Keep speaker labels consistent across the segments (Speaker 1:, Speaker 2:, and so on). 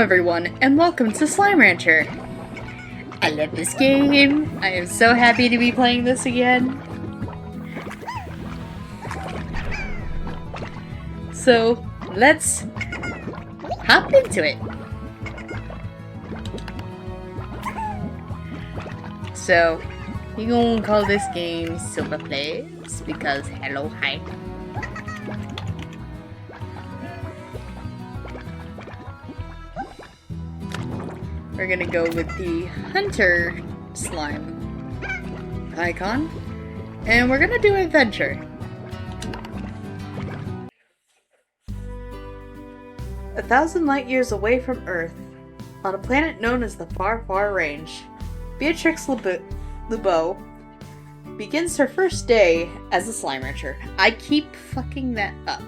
Speaker 1: everyone, and welcome to Slime Rancher! I love this game! I am so happy to be playing this again. So, let's hop into it! So, we're gonna call this game Silver Plays, because hello, hi. We're gonna go with the Hunter slime icon, and we're gonna do adventure. A thousand light years away from Earth, on a planet known as the Far Far Range, Beatrix LeBeau begins her first day as a slime rancher. I keep fucking that up.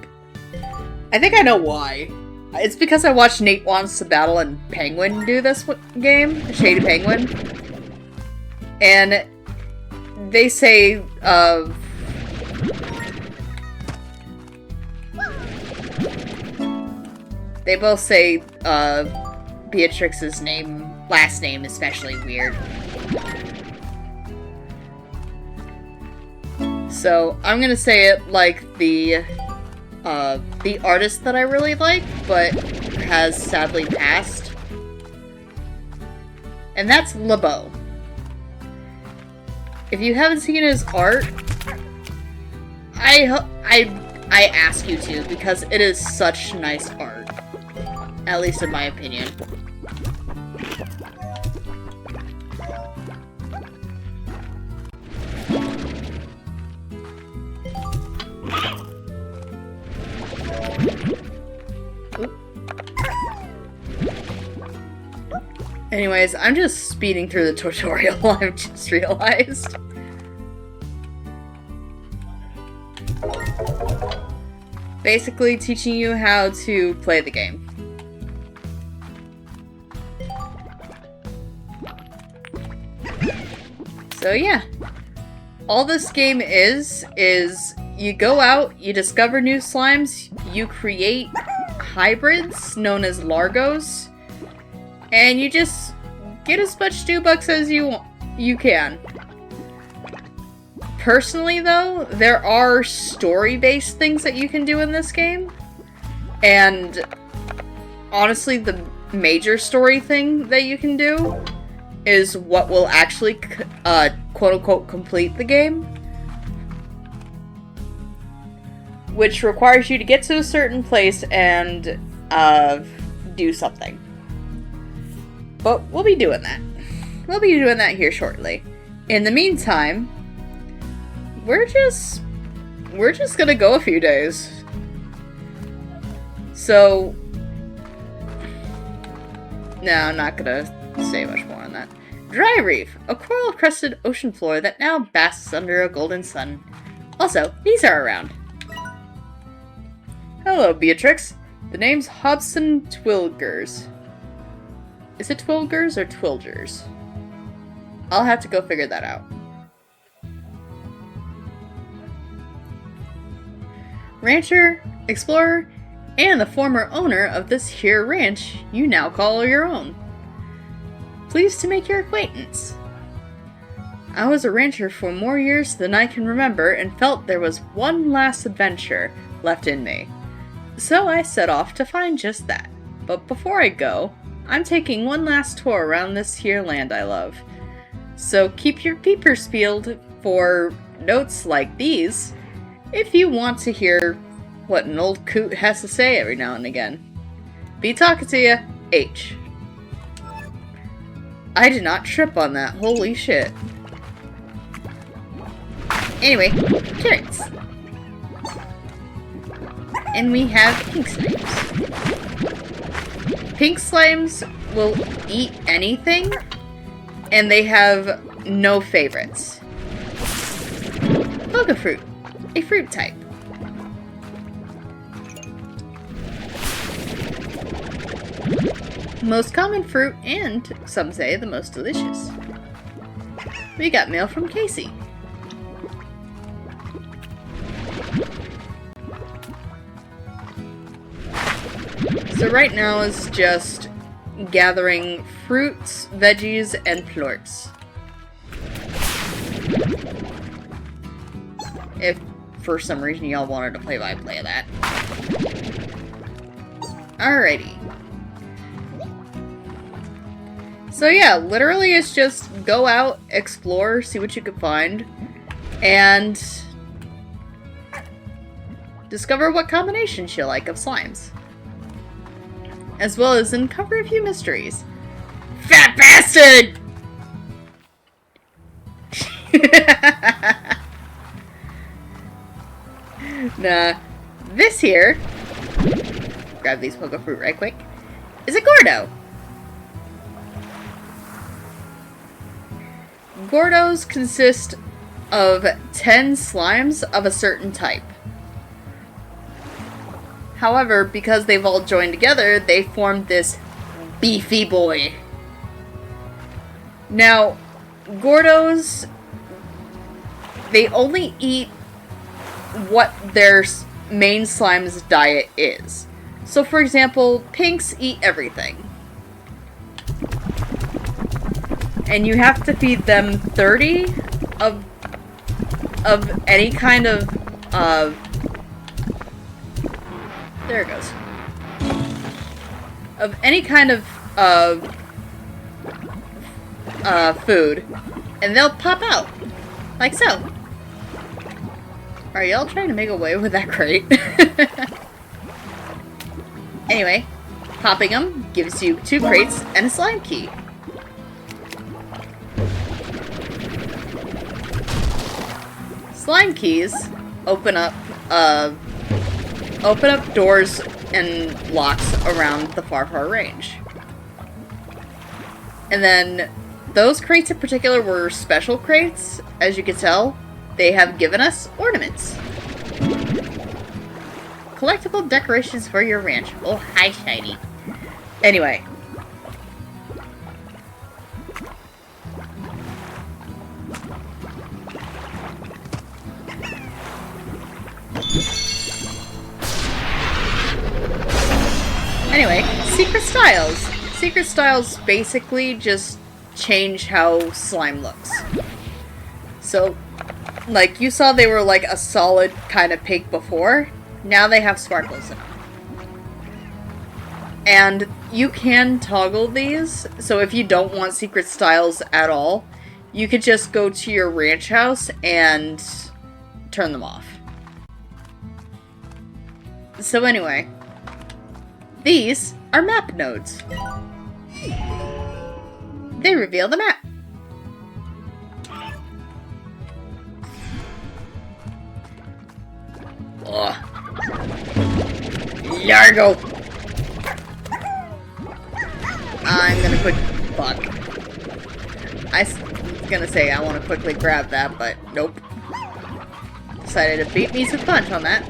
Speaker 1: I think I know why. It's because I watched Nate Wants to Battle and Penguin do this game, Shady Penguin. And they say, they both say, Beatrix's last name especially weird. So, I'm gonna say it like the artist that I really like, but has sadly passed. And that's LeBeau. If you haven't seen his art, I ask you to, because it is such nice art. At least in my opinion. Anyways, I'm just speeding through the tutorial, I've just realized. Basically teaching you how to play the game. So yeah, all this game is you go out, you discover new slimes, you create hybrids known as largos, and you just get as much Stewbucks as you can. Personally though, there are story-based things that you can do in this game, and honestly the major story thing that you can do is what will actually quote-unquote complete the game, which requires you to get to a certain place and do something. But we'll be doing that. We'll be doing that here shortly. In the meantime, we're just gonna go a few days. So, no, I'm not gonna say much more on that. Dry Reef, a coral-crested ocean floor that now basks under a golden sun. Also, these are around. Hello, Beatrix. The name's Hobson Twilgers. Is it Twilgers or Twilgers? I'll have to go figure that out. Rancher, explorer, and the former owner of this here ranch you now call your own. Pleased to make your acquaintance. I was a rancher for more years than I can remember and felt there was one last adventure left in me. So I set off to find just that. But before I go, I'm taking one last tour around this here land I love. So keep your peepers peeled for notes like these if you want to hear what an old coot has to say every now and again. Be talking to ya, H. I did not trip on that, holy shit. Anyway, carrots. And we have pink slimes. Pink slimes will eat anything, and they have no favorites. Boga fruit, a fruit type. Most common fruit, and some say the most delicious. We got mail from Casey. So right now is just gathering fruits, veggies, and plorts. If for some reason y'all wanted to play-by-play of that. Alrighty. So yeah, literally it's just go out, explore, see what you can find, and discover what combinations you like of slimes. As well as uncover a few mysteries. Fat bastard! Nah, this here, grab these poke fruit right quick, is a Gordo. Gordos consist of 10 slimes of a certain type. However, because they've all joined together, they formed this beefy boy. Now, Gordos, they only eat what their main slime's diet is. So, for example, pinks eat everything. And you have to feed them 30 of any kind of, there it goes. Of any kind of, food. And they'll pop out. Like so. Are y'all trying to make away with that crate? Anyway, popping them gives you 2 crates and a slime key. Slime keys open up doors and locks around the far range. And then those crates in particular were special crates. As you can tell, they have given us ornaments. Collectible decorations for your ranch. Oh, hi, shiny. Anyway. Secret styles. Secret styles basically just change how slime looks. So, like, you saw they were like a solid kind of pink before. Now they have sparkles in them. And you can toggle these, so if you don't want secret styles at all, you could just go to your ranch house and turn them off. So anyway, these are map nodes. They reveal the map. Ugh. Largo! I'm gonna quick... Fuck. I was gonna say I want to quickly grab that, but nope. Decided to beat me to the punch on that.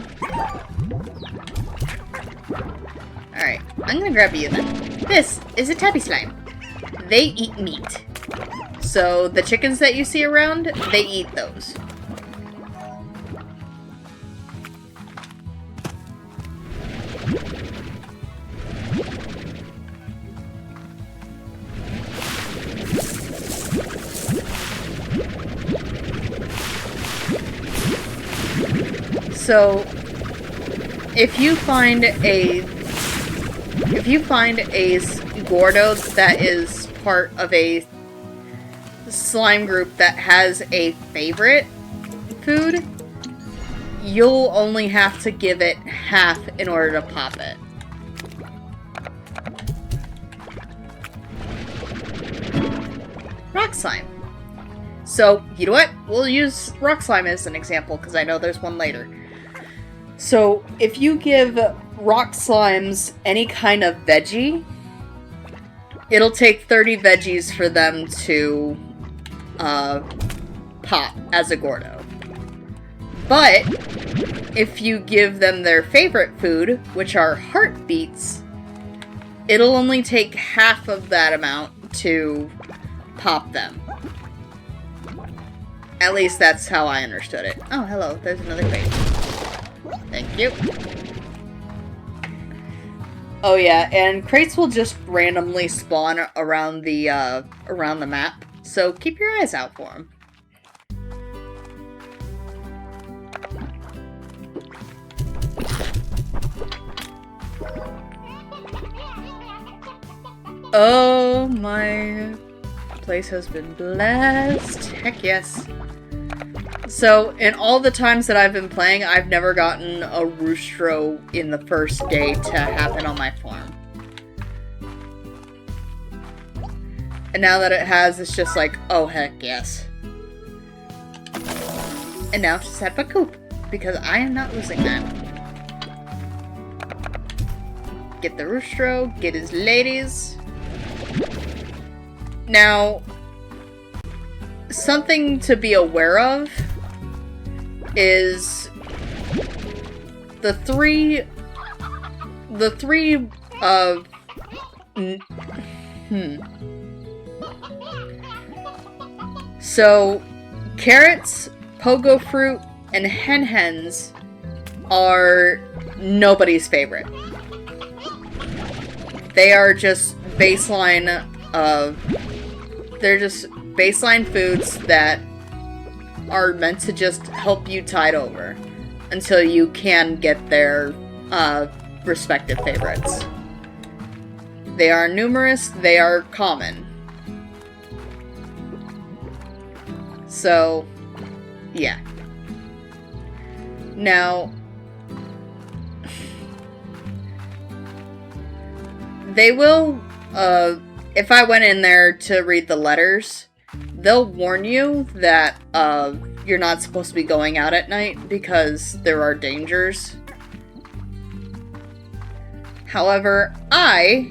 Speaker 1: Alright, I'm gonna grab you then. This is a tabby slime. They eat meat. So the chickens that you see around, they eat those. So, if you find a Gordo that is part of a slime group that has a favorite food, you'll only have to give it half in order to pop it. Rock slime. So, you know what? We'll use rock slime as an example, because I know there's one later. So, if you give rock slimes any kind of veggie, it'll take 30 veggies for them to pop as a Gordo. But, if you give them their favorite food, which are heartbeats, it'll only take half of that amount to pop them. At least that's how I understood it. Oh, hello, there's another crate. Thank you. Oh yeah, and crates will just randomly spawn around the map, so keep your eyes out for them. Oh, my place has been blessed. Heck yes. So, in all the times that I've been playing, I've never gotten a roostro in the first day to happen on my farm. And now that it has, it's just like, oh heck yes. And now it's set up a coop, because I am not losing that. Get the roostro, get his ladies. Now, something to be aware of is the three So, carrots, pogo fruit, and hen-hens are nobody's favorite. They are just baseline they're just baseline foods that are meant to just help you tide over until you can get their respective favorites. They are numerous, they are common. So, yeah. Now, they will, if I went in there to read the letters, they'll warn you that you're not supposed to be going out at night because there are dangers. However, I,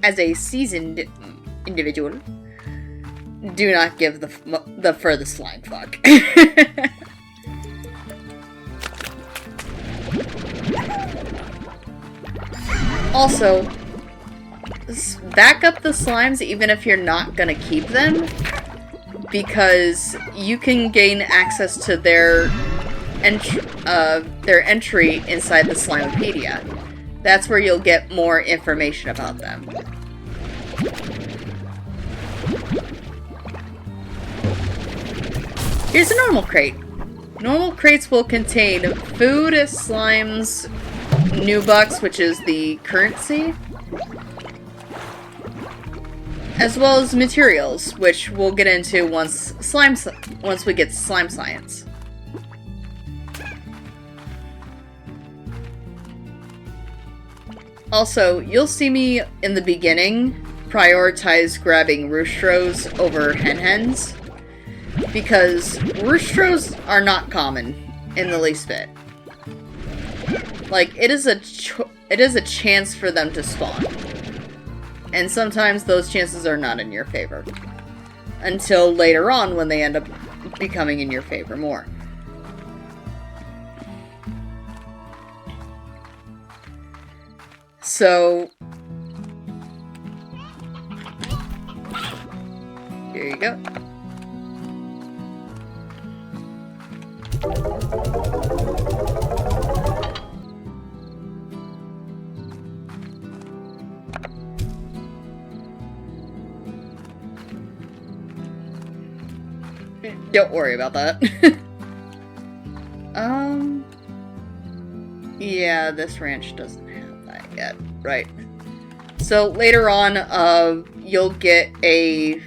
Speaker 1: as a seasoned individual, do not give the furthest flying fuck. Also, back up the slimes even if you're not gonna keep them, because you can gain access to their entry inside the Slimepedia. That's where you'll get more information about them. Here's a normal crate. Normal crates will contain food, slimes, Nubucks, which is the currency, as well as materials, which we'll get into once we get to slime science. Also, you'll see me in the beginning prioritize grabbing roostros over hen-hens, because roostros are not common in the least bit. Like, it is a chance for them to spawn. And sometimes those chances are not in your favor. Until later on when they end up becoming in your favor more. So, here you go. Don't worry about that. Yeah, this ranch doesn't have that yet. Right. So later on, you'll get a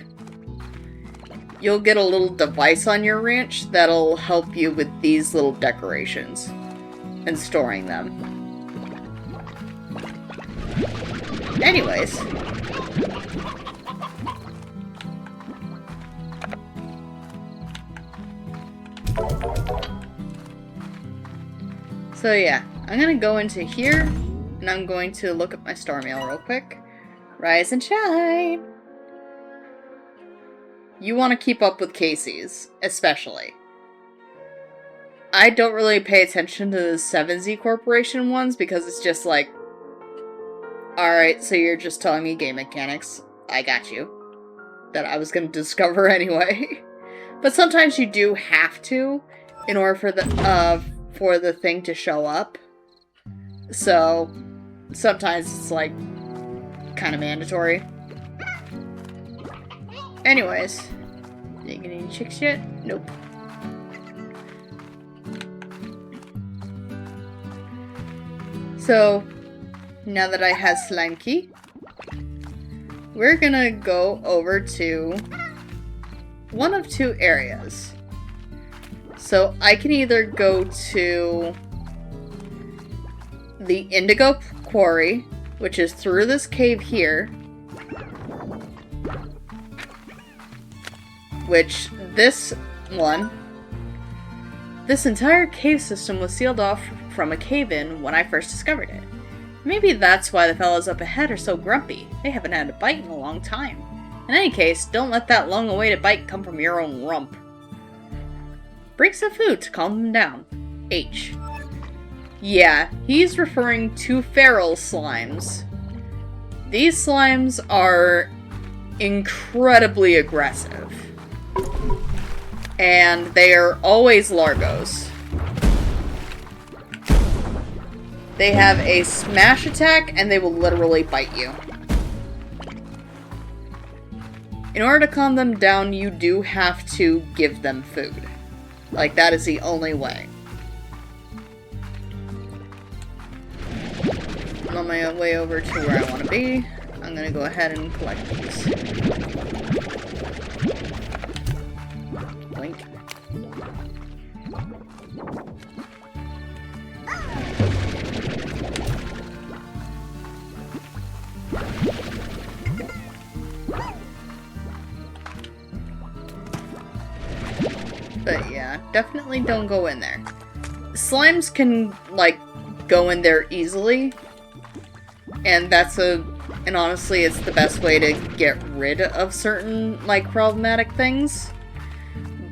Speaker 1: little device on your ranch that'll help you with these little decorations and storing them. Anyways. So yeah, I'm gonna go into here, and I'm going to look at my store mail real quick. Rise and shine! You want to keep up with Casey's, especially. I don't really pay attention to the 7Z Corporation ones, because it's just like, alright, so you're just telling me game mechanics. I got you. That I was gonna discover anyway. But sometimes you do have to, in order for the thing to show up. So, sometimes it's like kind of mandatory. Anyways, did you get any chicks yet? Nope. So, now that I have Slime Key, we're gonna go over to one of two areas. So, I can either go to the Indigo Quarry, which is through this cave here, which this entire cave system was sealed off from a cave-in when I first discovered it. Maybe that's why the fellows up ahead are so grumpy. They haven't had a bite in a long time. In any case, don't let that long-awaited bite come from your own rump. Bring some food to calm them down. H. Yeah, he's referring to feral slimes. These slimes are incredibly aggressive. And they are always largos. They have a smash attack and they will literally bite you. In order to calm them down, you do have to give them food. Like, that is the only way. I'm on my way over to where I want to be. I'm gonna go ahead and collect these. Blink. But yeah, definitely don't go in there. Slimes can, like, go in there easily. And and honestly, it's the best way to get rid of certain, like, problematic things.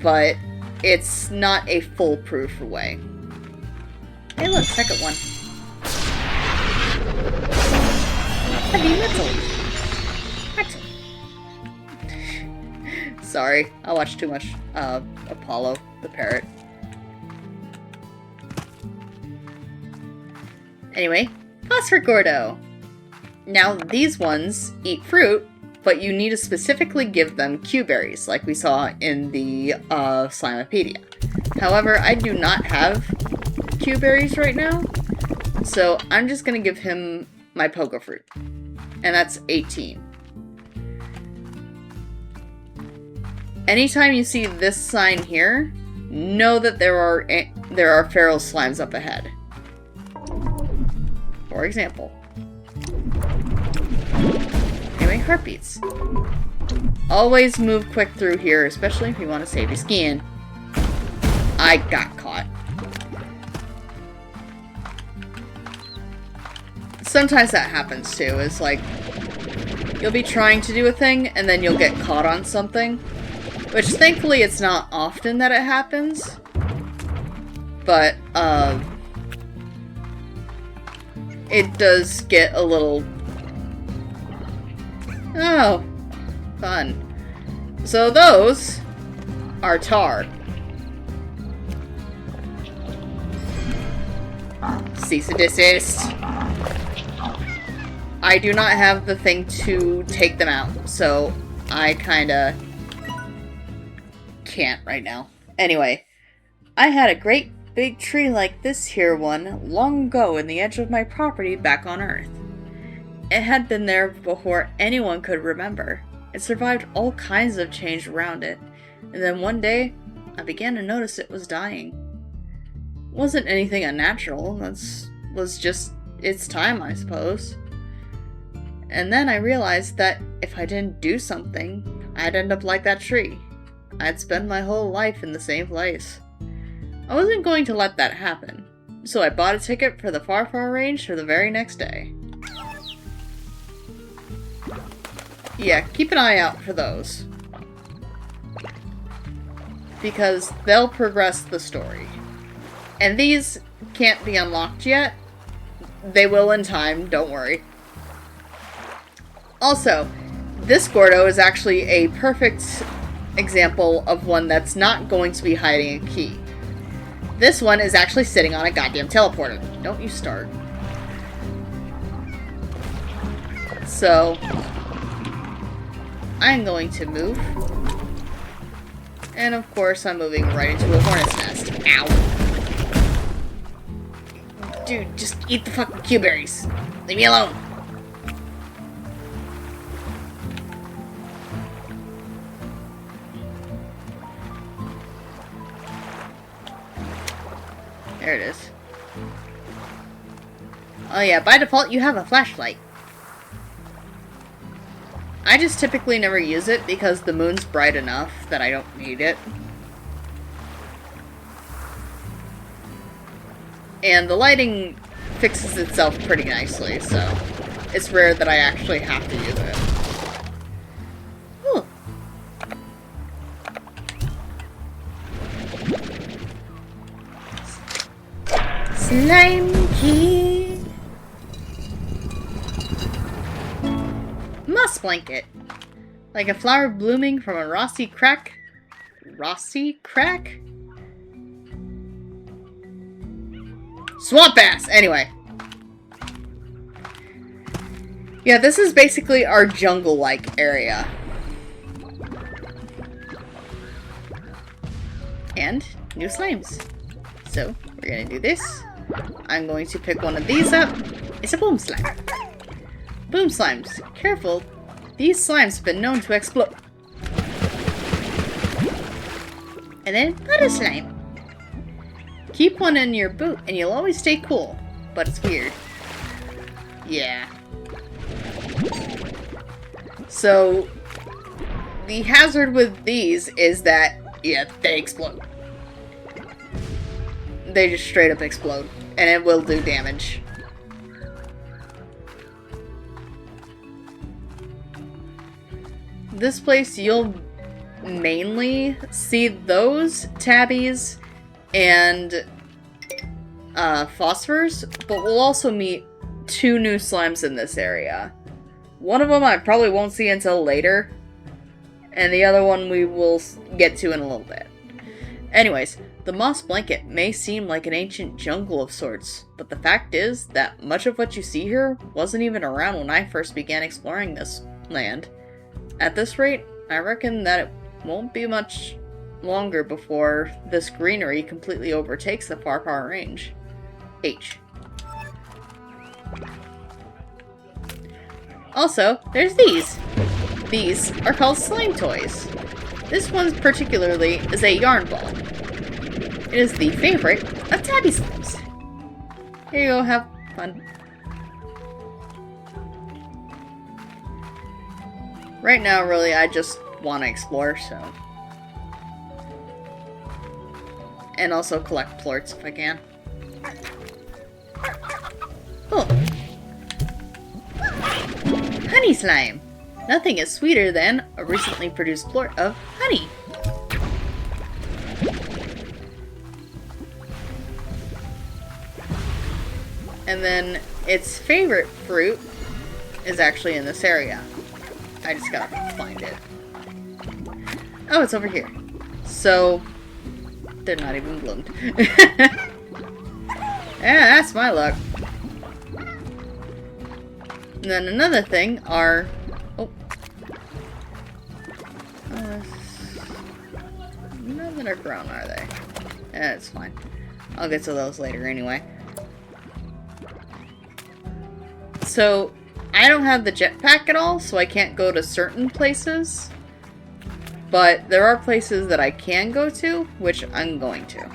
Speaker 1: But it's not a foolproof way. Hey look, second one. Metal. Sorry, I watched too much Apollo the parrot. Anyway, Phosphor Gordo. Now, these ones eat fruit, but you need to specifically give them Q-berries, like we saw in the Slimepedia. However, I do not have Q-berries right now, so I'm just gonna give him my Pogo Fruit. And that's 18. Anytime you see this sign here, know that there are feral slimes up ahead. For example. Anyway, heartbeats. Always move quick through here, especially if you want to save your skin. I got caught. Sometimes that happens too, is like, you'll be trying to do a thing, and then you'll get caught on something. Which, thankfully, it's not often that it happens. But, it does get a little... Oh, fun. So those are tar. Cease and desist. I do not have the thing to take them out, so I kinda can't right now. Anyway, I had a great big tree like this here one long ago in the edge of my property back on Earth. It had been there before anyone could remember. It survived all kinds of change around it, and then one day, I began to notice it was dying. It wasn't anything unnatural, was just its time, I suppose. And then I realized that if I didn't do something, I'd end up like that tree. I'd spend my whole life in the same place. I wasn't going to let that happen, so I bought a ticket for the Far Far Range for the very next day. Yeah, keep an eye out for those. Because they'll progress the story. And these can't be unlocked yet. They will in time, don't worry. Also, this Gordo is actually a perfect example of one that's not going to be hiding a key. This one is actually sitting on a goddamn teleporter. Don't you start. So, I'm going to move. And of course, I'm moving right into a hornet's nest. Ow. Dude, just eat the fucking Q-berries. Leave me alone. There it is. Oh yeah, by default you have a flashlight. I just typically never use it because the moon's bright enough that I don't need it. And the lighting fixes itself pretty nicely, so it's rare that I actually have to use it. Ooh. Slime key. Moss blanket. Like a flower blooming from a rossy crack. Rossy crack? Swamp ass! Anyway. Yeah, this is basically our jungle-like area. And new slimes. So, we're gonna do this. I'm going to pick one of these up. It's a boom slime. Boom slimes. Careful. These slimes have been known to explode. And then butter slime. Keep one in your boot and you'll always stay cool. But it's weird. Yeah. So, the hazard with these is that, yeah, they explode. They just straight up explode. And it will do damage. This place, you'll mainly see those tabbies and phosphors, but we'll also meet 2 new slimes in this area. One of them I probably won't see until later, and the other one we will get to in a little bit. Anyways, the moss blanket may seem like an ancient jungle of sorts, but the fact is that much of what you see here wasn't even around when I first began exploring this land. At this rate, I reckon that it won't be much longer before this greenery completely overtakes the far range. H. Also, there's these. These are called slime toys. This one particularly is a yarn ball. It is the favorite of tabby slimes. Here you go, have fun. Right now, really, I just want to explore, so. And also collect plorts if I can. Oh. Honey slime. Nothing is sweeter than a recently produced plort of honey. And then its favorite fruit is actually in this area. I just gotta find it. Oh, it's over here. So, they're not even bloomed. Yeah, that's my luck. And then another thing are... Oh. None that are grown, are they? Eh, it's fine. I'll get to those later anyway. So, I don't have the jetpack at all, so I can't go to certain places. But there are places that I can go to, which I'm going to.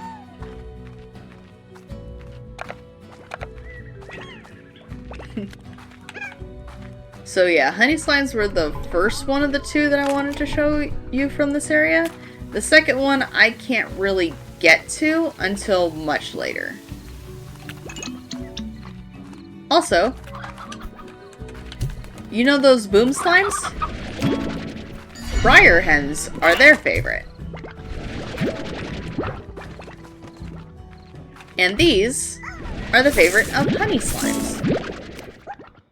Speaker 1: So yeah, honey slimes were the first one of the 2 that I wanted to show you from this area. The second one I can't really get to until much later. Also, you know those boom slimes? Briar hens are their favorite. And these are the favorite of honey slimes.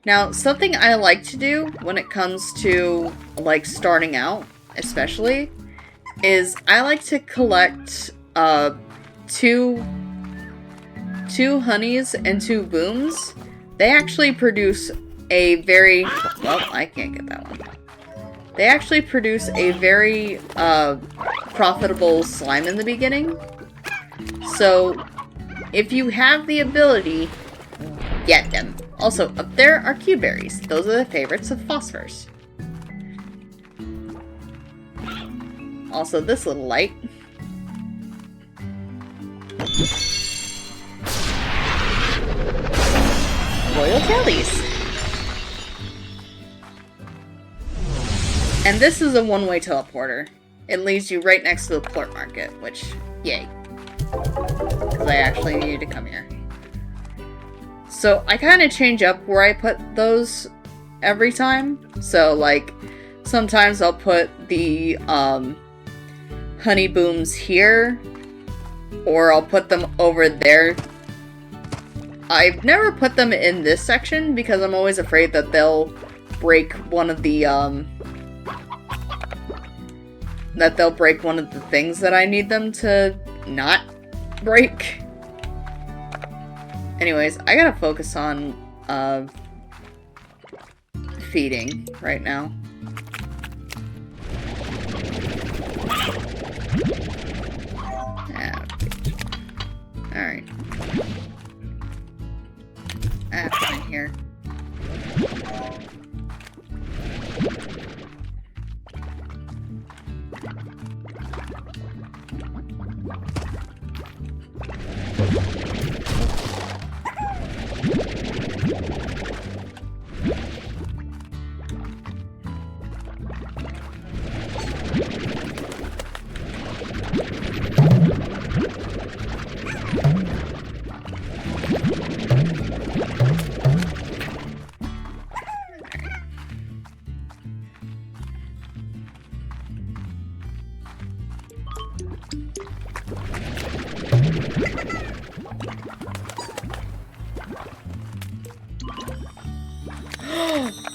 Speaker 1: Now, something I like to do when it comes to, like, starting out, especially, is I like to collect, 2 honeys and 2 booms. They actually produce a very... Well, I can't get that one. They actually produce a very profitable slime in the beginning. So, if you have the ability, get them. Also, up there are Q-berries. Those are the favorites of phosphors. Also, this little light. Royal jellies. And this is a one-way teleporter. It leads you right next to the plort market, which, yay. Because I actually needed to come here. So, I kind of change up where I put those every time. So, like, sometimes I'll put the, honey booms here. Or I'll put them over there. I've never put them in this section because I'm always afraid that they'll break one of the, things that I need them to not break. Anyways, I gotta focus on, feeding right now. Yeah. Alright. In here.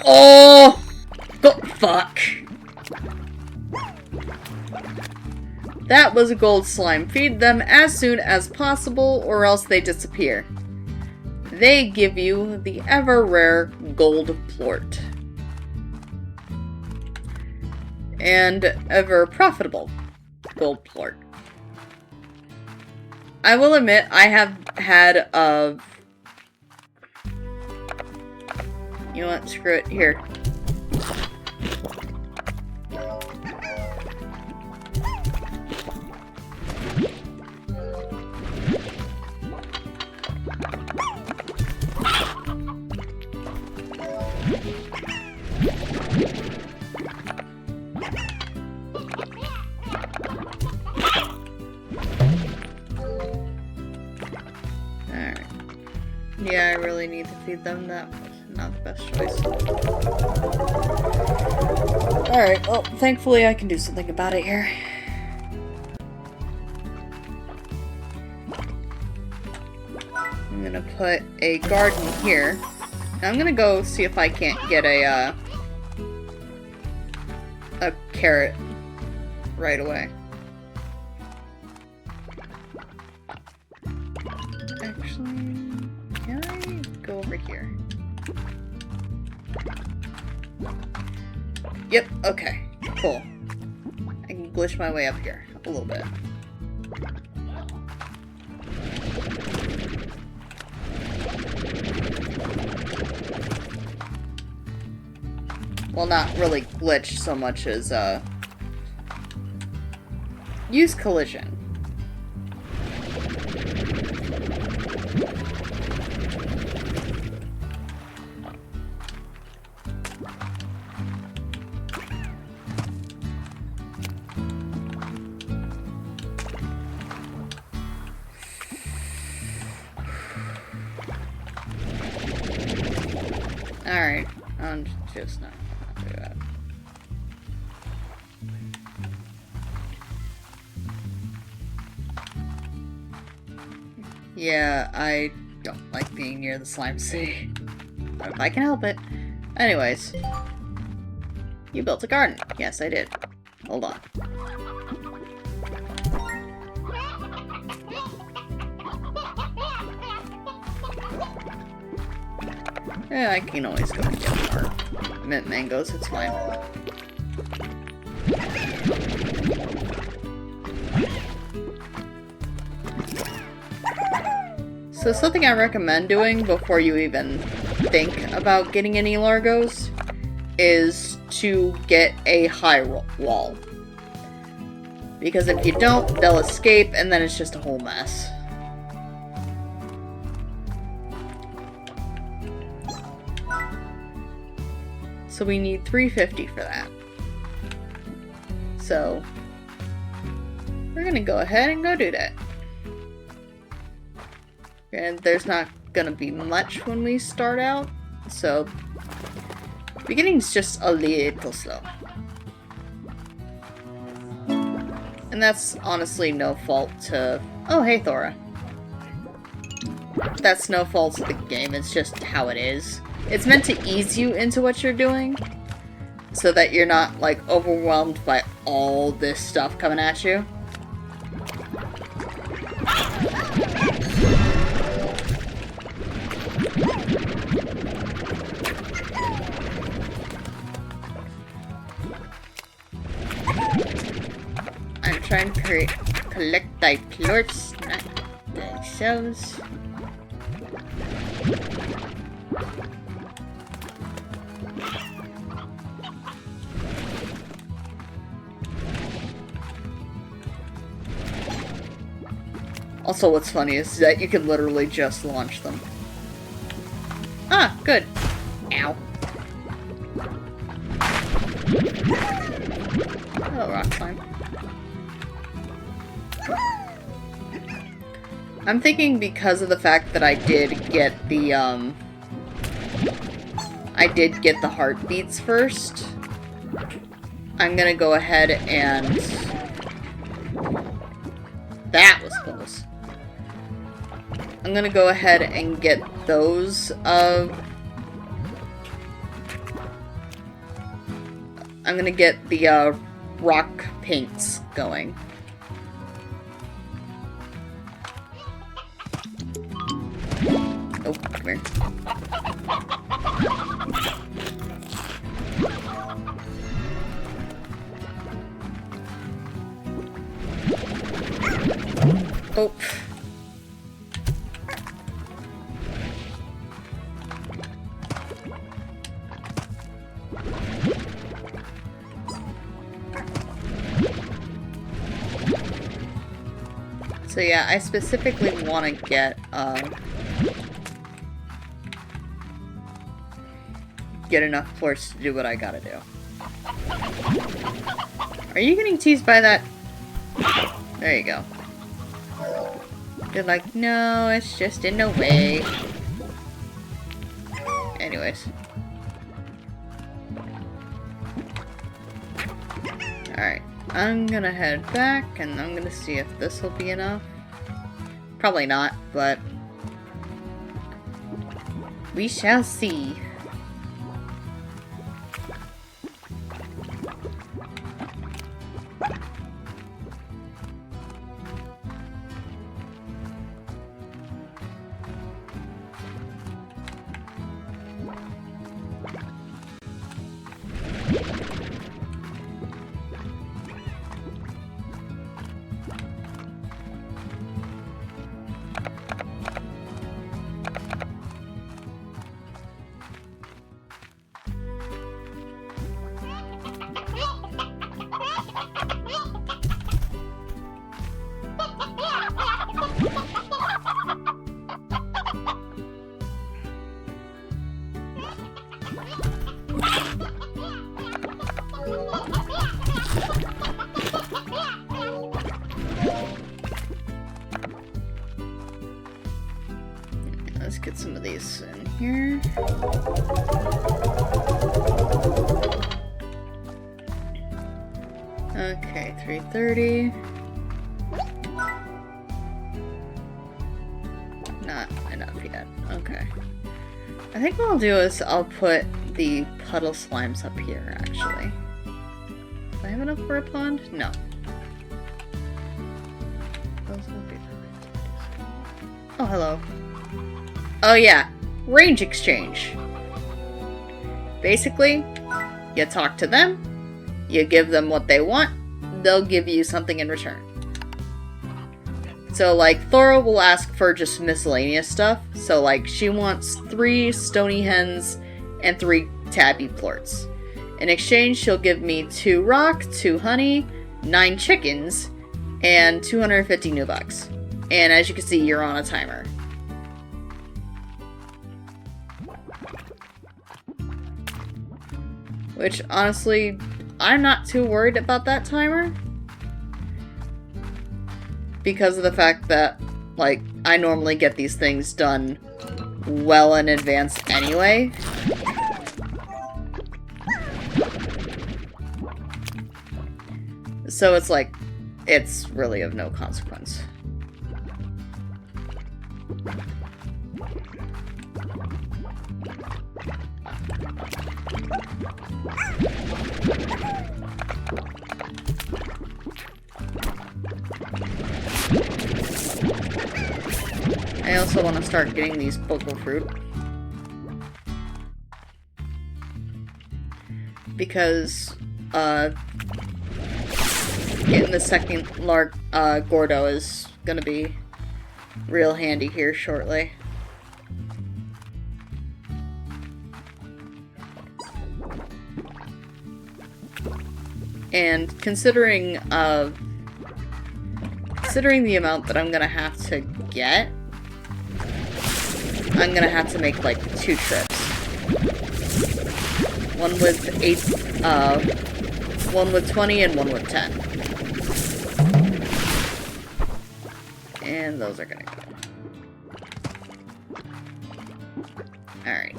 Speaker 1: Oh! Fuck. That was a gold slime. Feed them as soon as possible or else they disappear. They give you the ever-rare gold plort. And ever-profitable gold plort. I will admit, I have had a... You know what? Screw it. Here. Alright. Yeah, I really need to feed them that much. Not the best choice. Alright, well, thankfully I can do something about it here. I'm gonna put a garden here. I'm gonna go see if I can't get a carrot right away. Actually, can I go over here? Yep, okay, cool. I can glitch my way up here a little bit. Well, not really glitch so much as, use collision. Alright, I'm just not gonna do that. Yeah, I don't like being near the slime city. But if I can help it. Anyways. You built a garden. Yes, I did. Hold on. Yeah, I can always go and get more mint mangoes, it's fine. So something I recommend doing before you even think about getting any largos is to get a high wall. Because if you don't, they'll escape and then it's just a whole mess. So we need 350 for that. So we're gonna go ahead and go do that. And there's not gonna be much when we start out, so beginning's just a little slow. And that's honestly no fault to... Oh, hey, Thora. That's no fault of the game, it's just how it is. It's meant to ease you into what you're doing, so that you're not, like, overwhelmed by all this stuff coming at you. I'm trying to collect thy plorts, not themselves. Also, what's funny is that you can literally just launch them. Ah, good. Ow. Hello, rock slime. I'm thinking because of the fact that I did get the, heartbeats first, I'm gonna go ahead and... That was close. I'm gonna go ahead and get those, I'm gonna get the, rock paints going. Oh, come here. Oh. So yeah, I specifically want to get enough floors to do what I gotta do. Are you getting teased by that? There you go. You're like, no, it's just in the way. Anyways. Alright. I'm gonna head back, and I'm gonna see if this will be enough. Probably not, but... we shall see. Let's get some of these in here. Okay, 330. Not enough yet. Okay. I think what I'll do is I'll put the puddle slimes up here, actually. Do I have enough for a pond? No. Those will be the... Oh, hello. Oh yeah, range exchange. Basically, you talk to them, you give them what they want, they'll give you something in return. So, like, Thora will ask for just miscellaneous stuff. So, like, she wants 3 stony hens and 3 tabby plorts. In exchange, she'll give me 2 rock, 2 honey, 9 chickens, and 250 new bucks. And as you can see, you're on a timer. Which, honestly, I'm not too worried about that timer. Because of the fact that, like, I normally get these things done well in advance anyway. So it's like, it's really of no consequence. I also want to start getting these bogle fruit. Because, getting the second Gordo is gonna be real handy here shortly. And considering the amount that I'm gonna have to get, I'm gonna have to make like 2 trips. One with 20 and one with 10. And those are gonna go. Alright.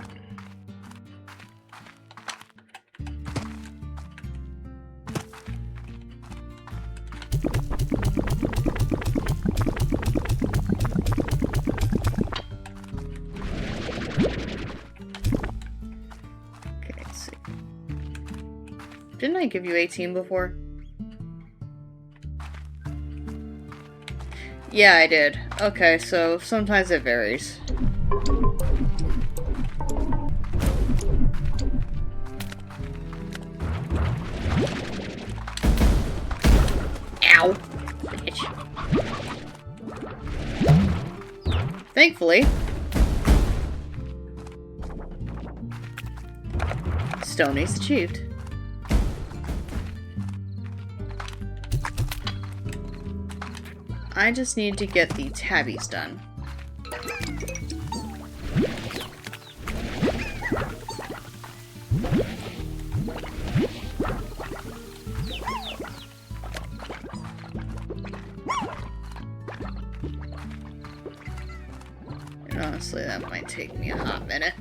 Speaker 1: Didn't I give you 18 before? Yeah, I did. Okay, so sometimes it varies. Ow! Bitch. Thankfully, Stoney's achieved. I just need to get the tabbies done. And honestly, that might take me a hot minute.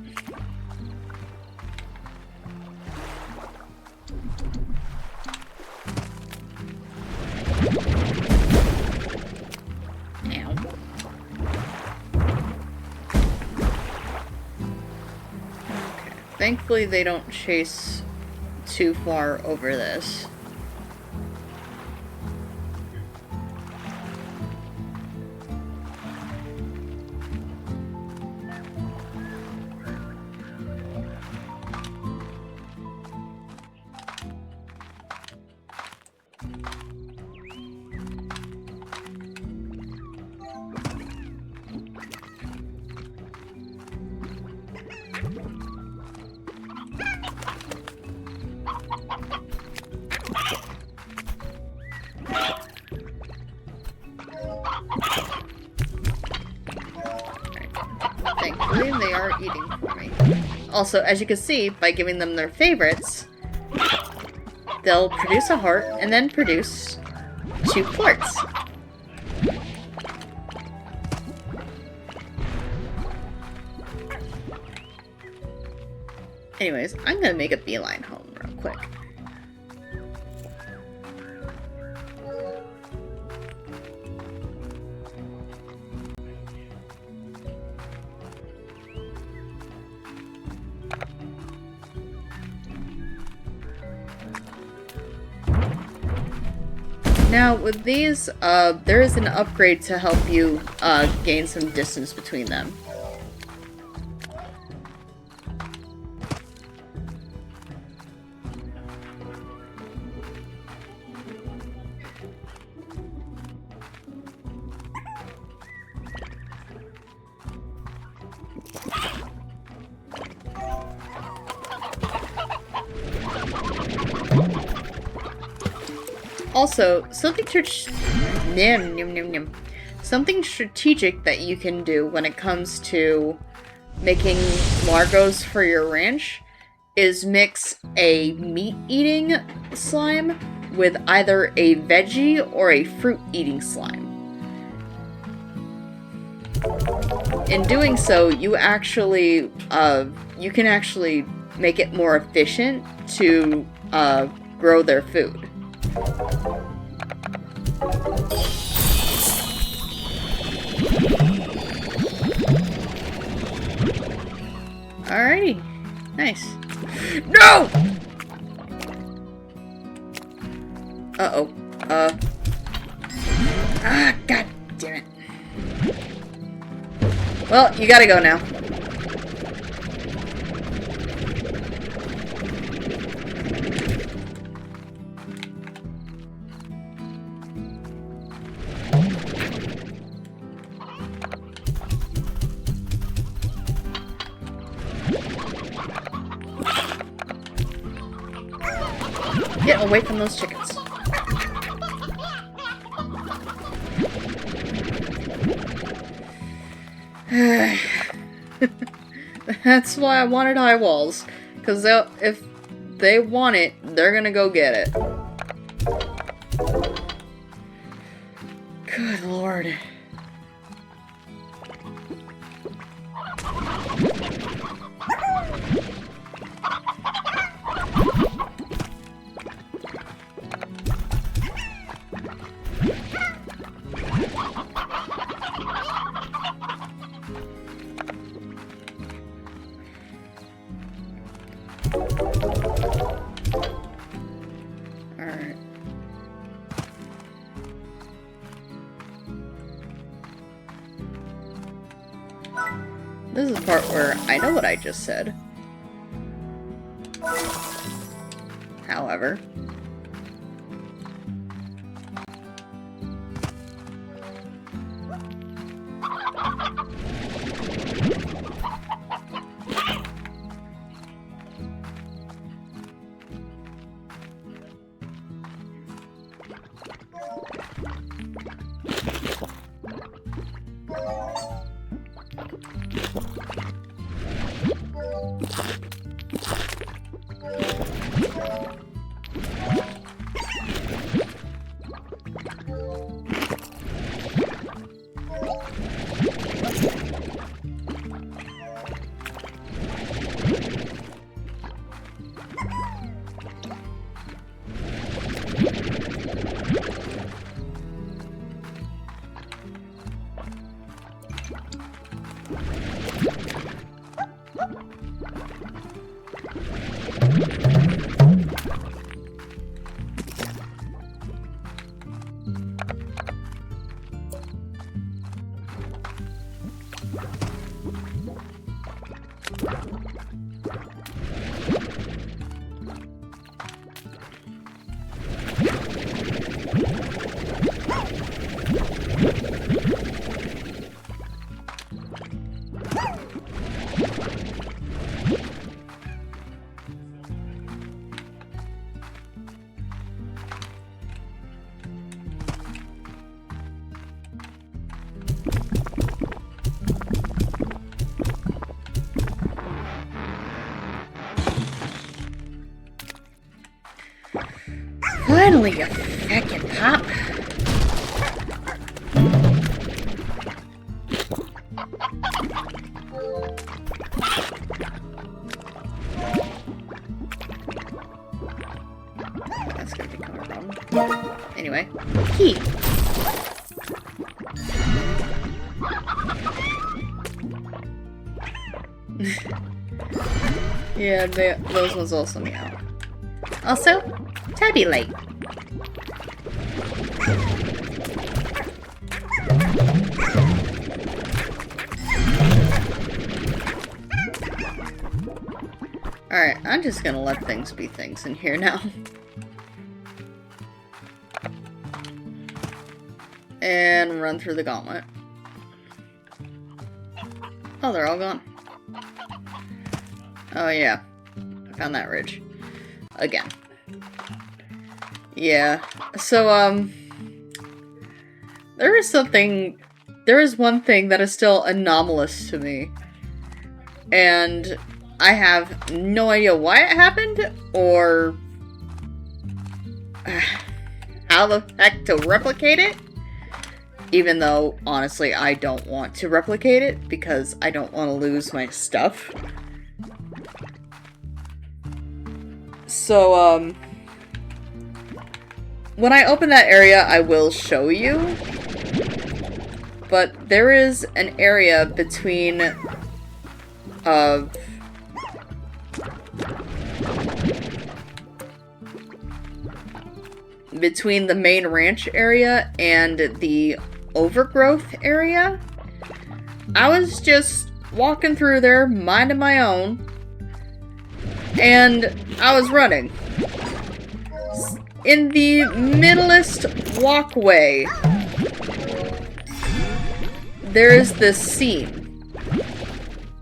Speaker 1: Thankfully, they don't chase too far over this. Thankfully, they are eating for me. Also, as you can see, by giving them their favorites, they'll produce a heart and then produce 2 plorts. Anyways, I'm gonna make a beeline home real quick. Now, with these, there is an upgrade to help you gain some distance between them. Also, something strategic that you can do when it comes to making largos for your ranch is mix a meat-eating slime with either a veggie or a fruit-eating slime. In doing so, you can actually make it more efficient to grow their food. Alrighty. Nice. No! Uh-oh. God damn it. Well, you gotta go now. Get away from those chickens. That's why I wanted high walls. Because if they want it, they're gonna go get it. Good lord. Alright. This is the part where I know what I just said. However. Finally, you feckin' pop. That's gonna become a problem. Anyway, key. Yeah, those ones also meow. Also, tabulate. Alright, I'm just gonna let things be things in here now. And run through the gauntlet. Oh, they're all gone. Oh yeah, I found that ridge. Again. Yeah. So, there is one thing that is still anomalous to me. And I have no idea why it happened, or how the heck to replicate it. Even though, honestly, I don't want to replicate it, because I don't want to lose my stuff. So, when I open that area, I will show you. But there is an area between, between the main ranch area and the overgrowth area. I was just walking through there, minding my own, and I was running. In the middlest walkway, there is this scene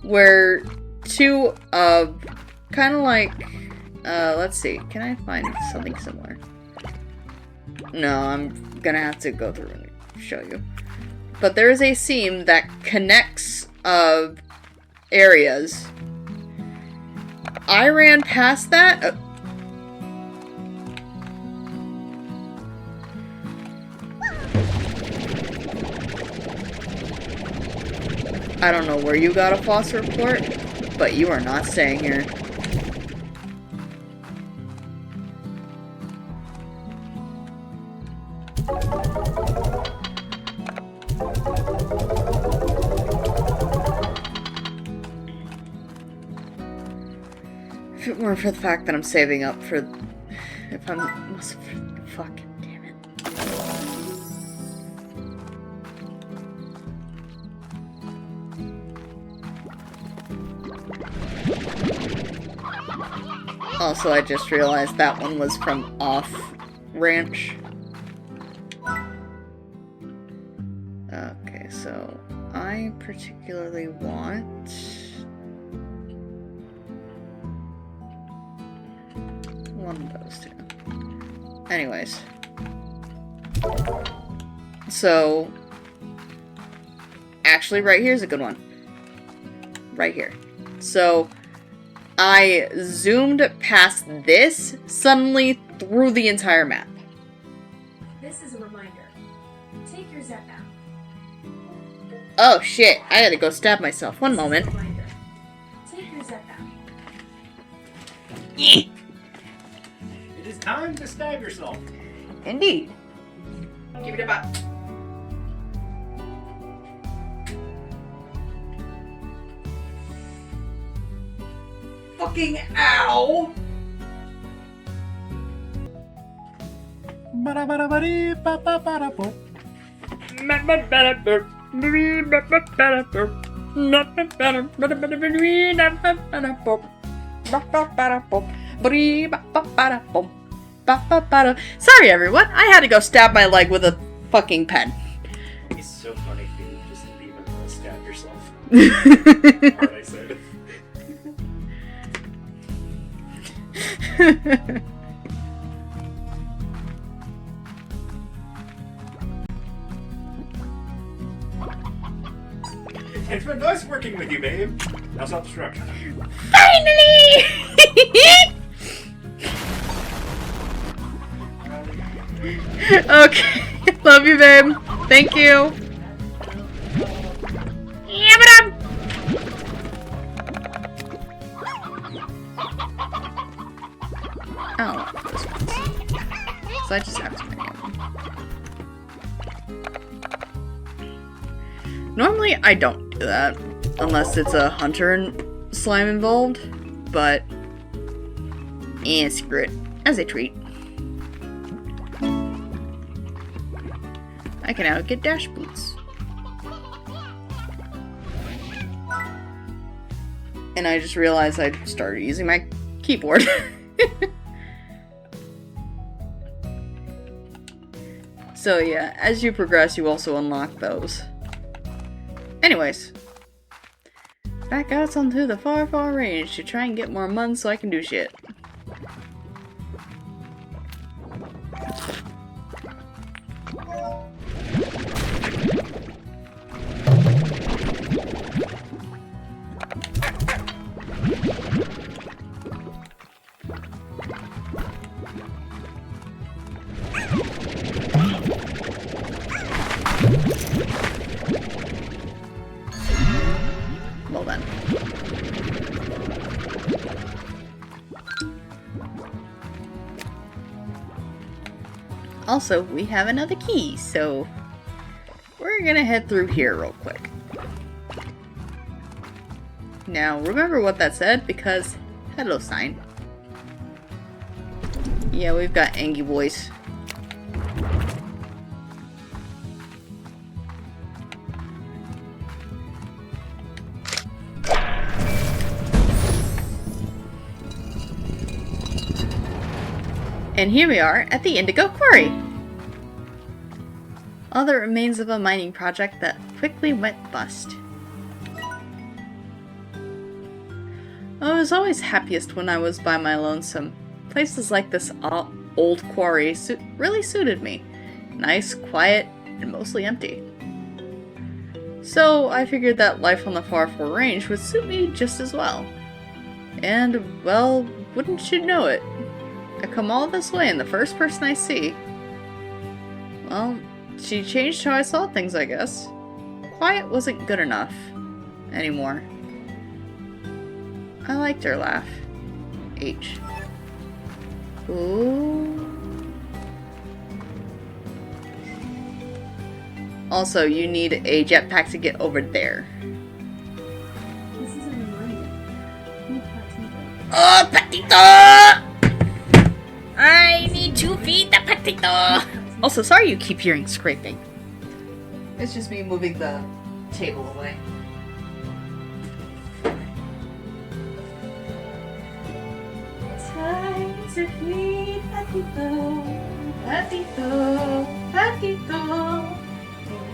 Speaker 1: where two kind of like, let's see, can I find something similar? No, I'm gonna have to go through and show you. But there is a seam that connects areas. I ran past that. I don't know where you got a false report, but you are not staying here. If it weren't for the fact that I'm saving up for... If I'm... Fuck. Damn it. Also, I just realized that one was from off ranch. Okay, so I particularly want... one of those two. Anyways. So, actually right here's a good one. Right here. So, I zoomed past this suddenly through the entire map.
Speaker 2: This is a reminder. Take your Zep out.
Speaker 1: Oh shit, I gotta go stab myself. One moment.
Speaker 2: Reminder. Take your Zep out.
Speaker 3: It is time to stab yourself.
Speaker 1: Indeed. Give it a butt. Fucking ow! Sorry everyone, I had to go stab my leg with a fucking pen.
Speaker 3: It's so funny if you just leave it and stab yourself. Hard I said. It's been nice working with you, babe. Now self-destruct.
Speaker 1: Finally! Okay. Love you, babe. Thank you. Yeah, but I'm... I don't want those ones. So I just have too many of them. Normally, I don't do that. Unless it's a hunter and slime involved. But... screw it. As a treat. I can now get dash boots. And I just realized I started using my keyboard. So yeah, as you progress, you also unlock those. Anyways. Back out onto the far, far range to try and get more mun so I can do shit. Also, we have another key, so we're gonna head through here real quick. Now, remember what that said, because hello sign. Yeah, we've got Angie boys. And here we are at the Indigo Quarry. All that remains of a mining project that quickly went bust. I was always happiest when I was by my lonesome. Places like this old quarry really suited me. Nice, quiet, and mostly empty. So I figured that life on the far range would suit me just as well. And, well, wouldn't you know it? I come all this way and the first person I see, well, she changed how I saw things, I guess. Quiet wasn't good enough anymore. I liked her laugh. H. Ooh. Also, you need a jetpack to get over there.
Speaker 2: This is a reminder.
Speaker 1: Oh, PATITO! I need to feed the PATITO! Also, sorry you keep hearing scraping. It's just me moving the table away. Time to feed PATITO, PATITO, PATITO.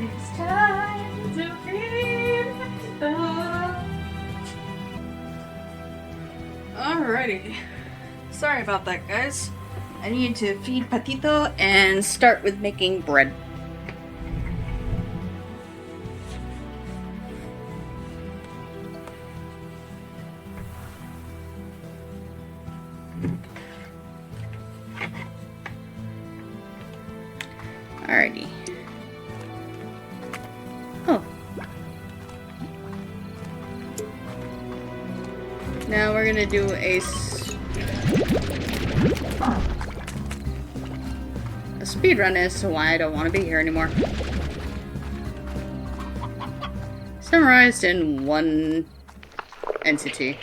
Speaker 1: It's time to feed PATITO. Alrighty. Sorry about that, guys. I need to feed PATITO and start with making bread. Alrighty. Oh. Now we're gonna do a speedrun as to why I don't want to be here anymore. Summarized in one entity.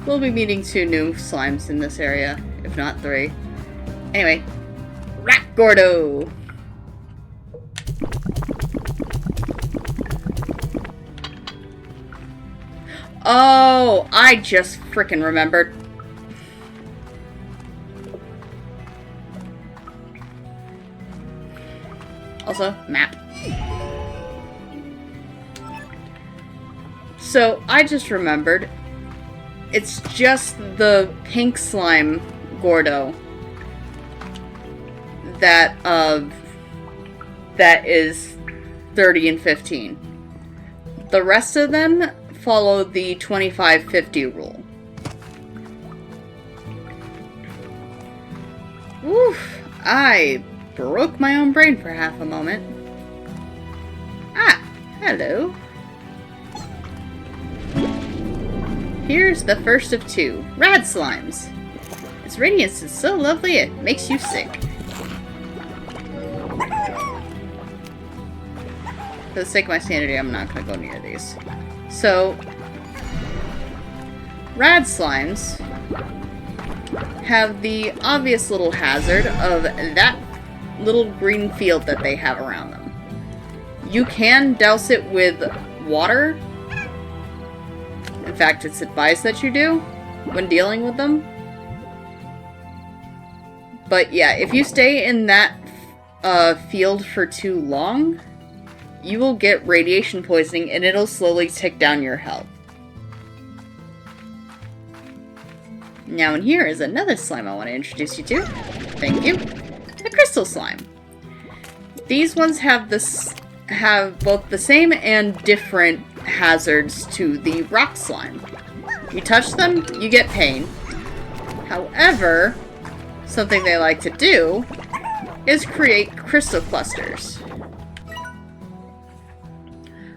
Speaker 1: We'll be meeting 2 new slimes in this area, if not 3. Anyway, Rat Gordo! Oh, I just frickin' remembered. Also, map. So, I just remembered. It's just the pink slime Gordo that is 30 and 15. The rest of them follow the 25-50 rule. Oof, I broke my own brain for half a moment. Ah, hello. Here's the first of 2, Rad Slimes. Its radiance is so lovely it makes you sick. For the sake of my sanity, I'm not gonna go near these. So, Rad Slimes have the obvious little hazard of that little green field that they have around them. You can douse it with water. In fact, it's advised that you do when dealing with them. But yeah, if you stay in that field for too long, you will get radiation poisoning and it'll slowly tick down your health. Now in here is another slime I want to introduce you to. Thank you. The crystal slime. These ones have both the same and different hazards to the rock slime. You touch them, you get pain. However, something they like to do is create crystal clusters.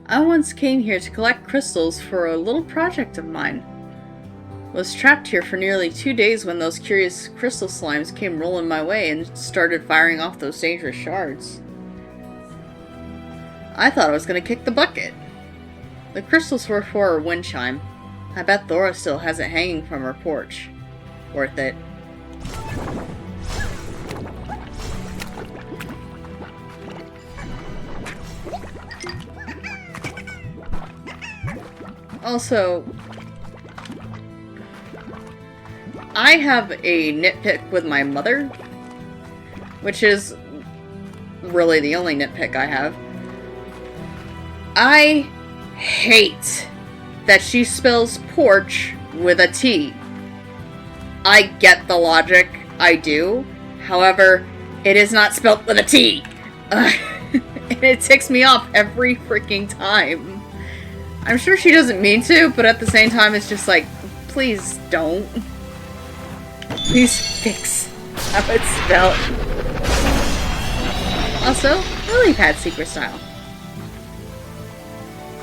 Speaker 1: I once came here to collect crystals for a little project of mine. Was trapped here for nearly 2 days when those curious crystal slimes came rolling my way and started firing off those dangerous shards. I thought I was gonna kick the bucket. The crystals were for her wind chime. I bet Thora still has it hanging from her porch. Worth it. Also, I have a nitpick with my mother, which is really the only nitpick I have. I hate that she spells porch with a T. I get the logic, I do. However, it is not spelt with a T. And it ticks me off every freaking time. I'm sure she doesn't mean to, but at the same time, it's just like, please don't. Please fix how it's spelled. Also, lily pad secret style.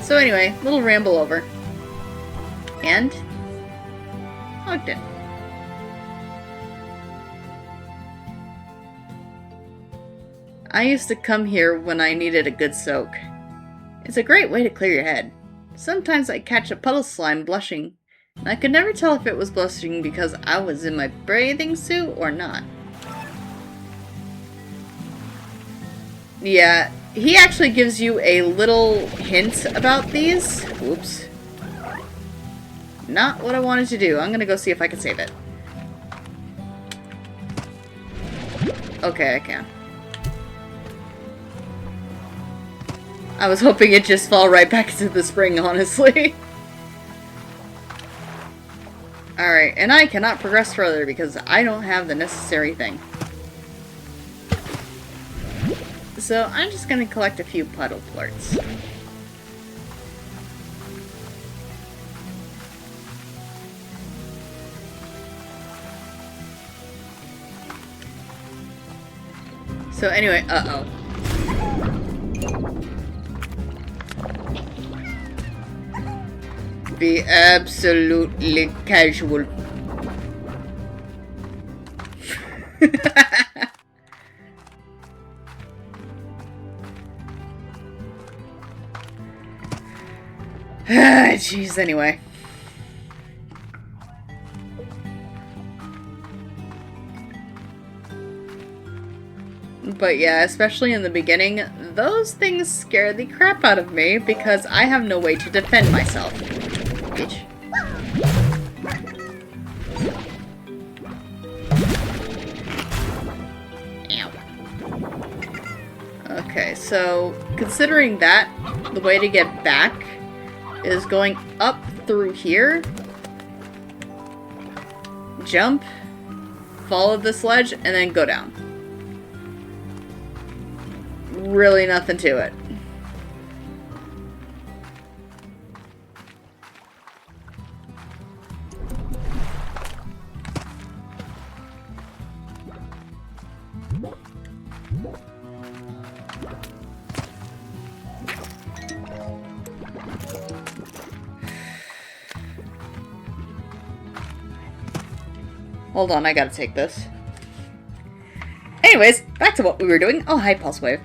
Speaker 1: So anyway, little ramble over. And Ogden. I used to come here when I needed a good soak. It's a great way to clear your head. Sometimes I'd catch a puddle slime blushing, and I could never tell if it was blushing because I was in my bathing suit or not. Yeah, he actually gives you a little hint about these. Oops. Not what I wanted to do. I'm gonna go see if I can save it. Okay, I can. I was hoping it'd just fall right back into the spring, honestly. Alright, and I cannot progress further because I don't have the necessary thing. So I'm just gonna collect a few puddle plorts. So anyway, uh-oh. Be absolutely casual. Jeez, anyway. But yeah, especially in the beginning, those things scare the crap out of me because I have no way to defend myself. Bitch. Ow. Okay, so considering that, the way to get back is going up through here, jump, follow this ledge, and then go down. Really nothing to it. Hold on, I gotta take this. Anyways, back to what we were doing. Oh, hi, Pulse Wave.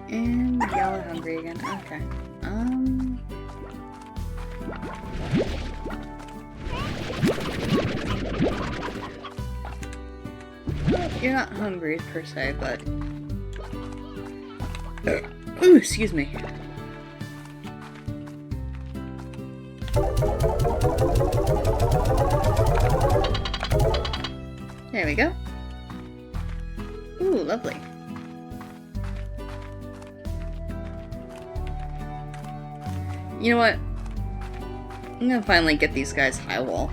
Speaker 1: And y'all are hungry again. Okay. You're not hungry per se, but ooh, excuse me. There we go. Ooh, lovely. You know what? I'm gonna finally get these guys high wall.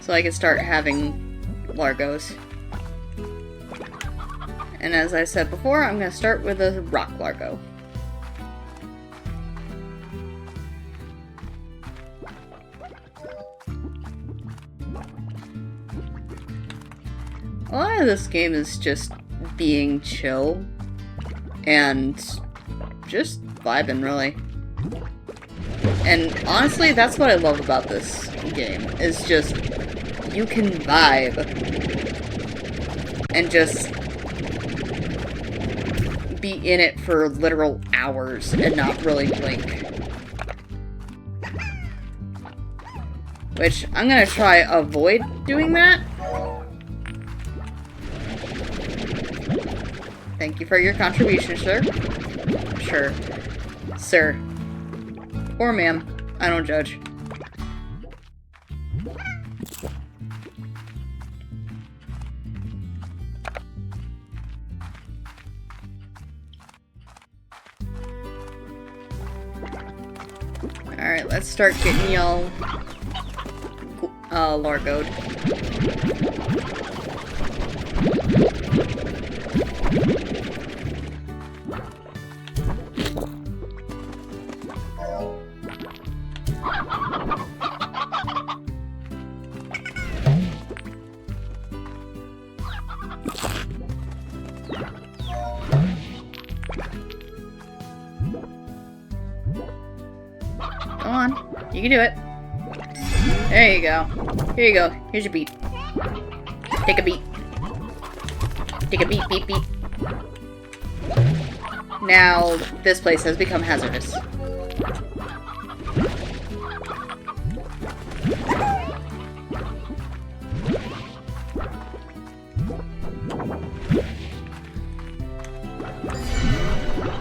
Speaker 1: So I can start having Largos. And as I said before, I'm going to start with a rock Largo. A lot of this game is just being chill and just vibing, really. And honestly, that's what I love about this game, is just you can vibe and just be in it for literal hours and not really blink. Which I'm gonna try avoid doing that. Thank you for your contribution, sir. Sure. Sir. Or ma'am. I don't judge. Alright, let's start getting y'all Largoed. Come on, you can do it. There you go. Here you go. Here's your beat. Take a beat. Take a beat, beat, beat. Now, this place has become hazardous.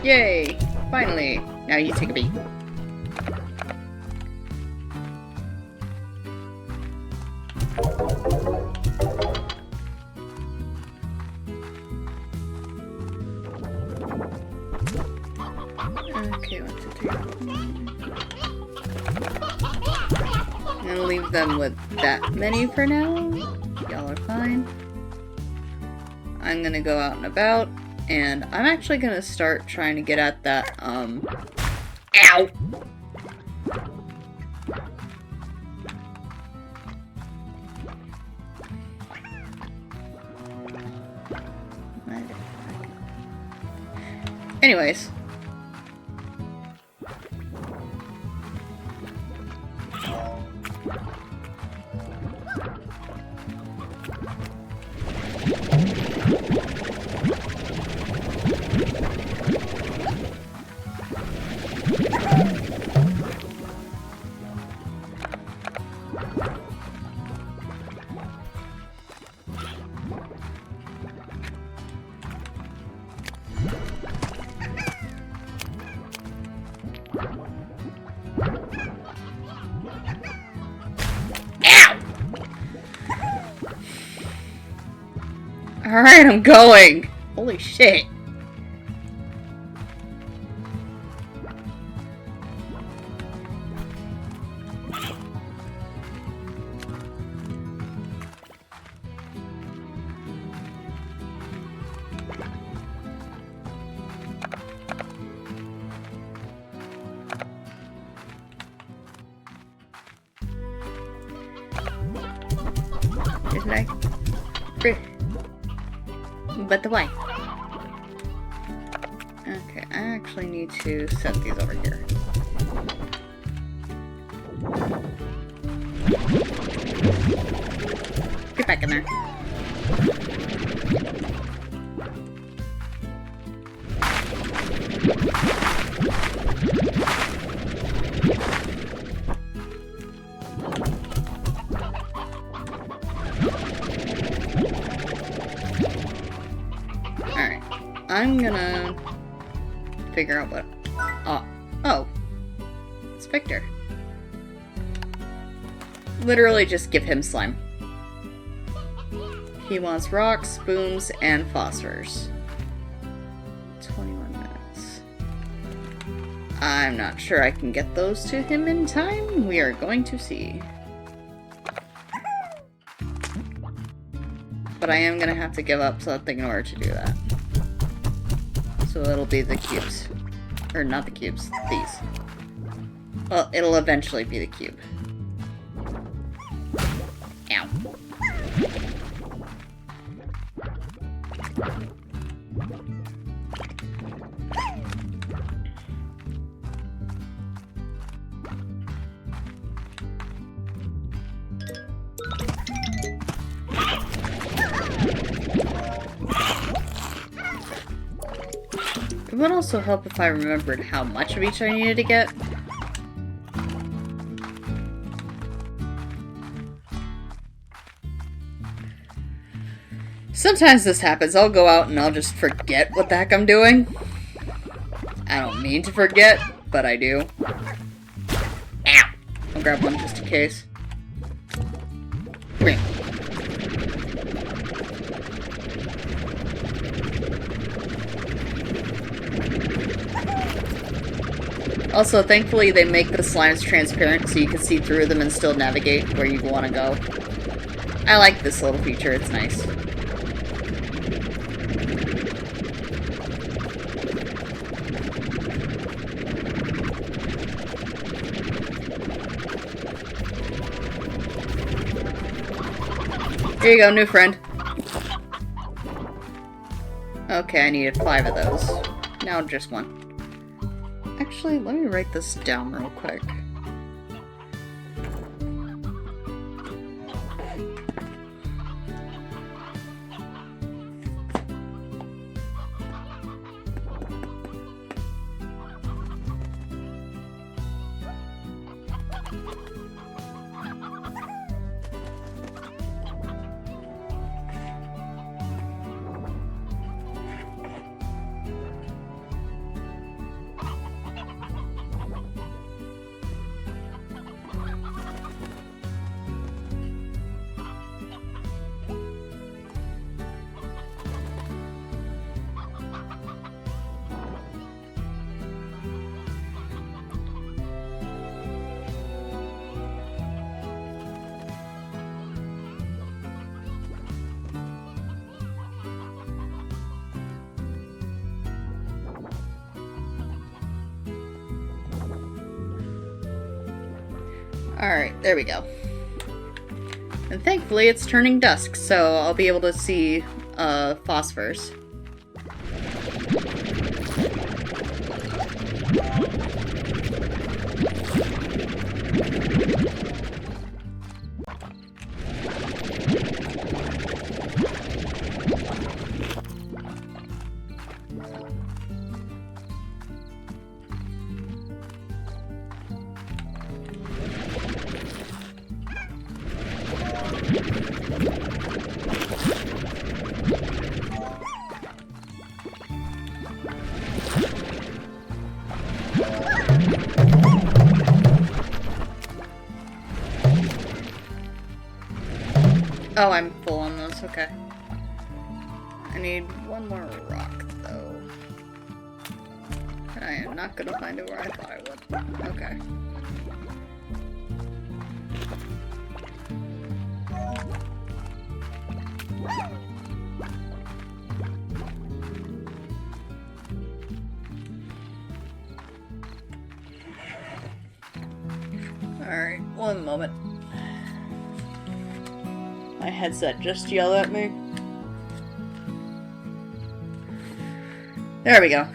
Speaker 1: Yay! Finally! Now you take a beat. Okay, 1, 2, 3. I'm gonna leave them with that many for now. Y'all are fine. I'm gonna go out and about, and I'm actually gonna start trying to get at that, Ow! Anyways. Alright, I'm going! Holy shit. Just like... But the way. Okay, I actually need to set these over here. Get back in there. I'm gonna figure out what... oh. It's Victor. Literally just give him slime. He wants rocks, booms, and phosphors. 21 minutes. I'm not sure I can get those to him in time. We are going to see. but I am gonna have to give up something in order to do that. So it'll be the cubes. Or not the cubes, these. Well, it'll eventually be the cube. Ow. It would also help if I remembered how much of each I needed to get. Sometimes this happens. I'll go out and I'll just forget what the heck I'm doing. I don't mean to forget, but I do. Ow! I'll grab one just in case. Come here. Also, thankfully, they make the slimes transparent so you can see through them and still navigate where you want to go. I like this little feature, it's nice. Here you go, new friend. Okay, I needed 5 of those. Now just 1. Actually, let me write this down real quick. Alright, there we go. And thankfully it's turning dusk, so I'll be able to see phosphors. Oh, I'm full on those, okay. I need one more rock, though. And I am not gonna find it where I thought I would. Okay. Alright, one moment. My headset just yelled at me. There we go.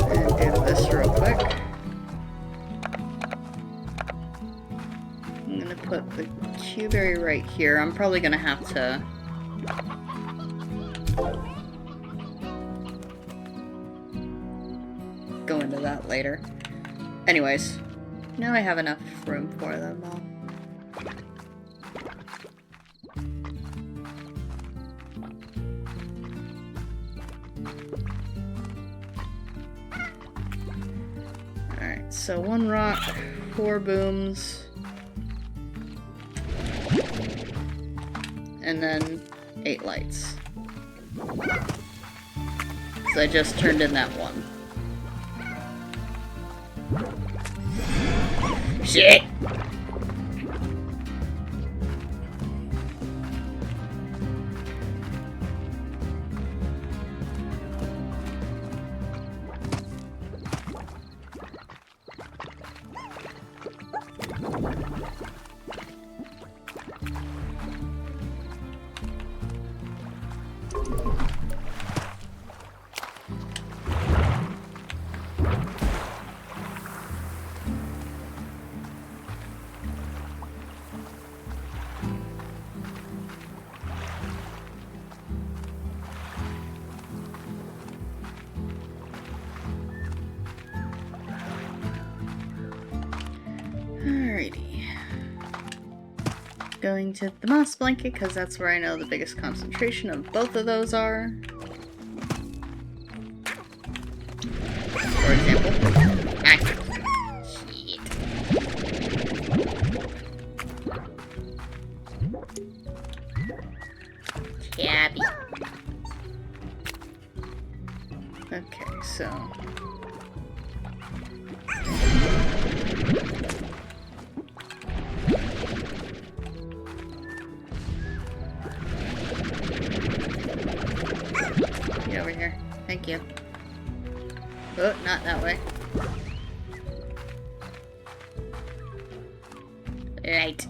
Speaker 1: And do this real quick. I'm gonna put the cuberry right here. I'm probably gonna have to go into that later. Anyways, now I have enough room for them all. Alright, so 1 rock, 4 booms, and then 8 lights. So I just turned in that one. Shit! Alrighty. Going to the moss blanket, because that's where I know the biggest concentration of both of those are. For example. Ah, shit. Cabby. Okay, so... Get over here. Thank you. Oh, not that way. Right.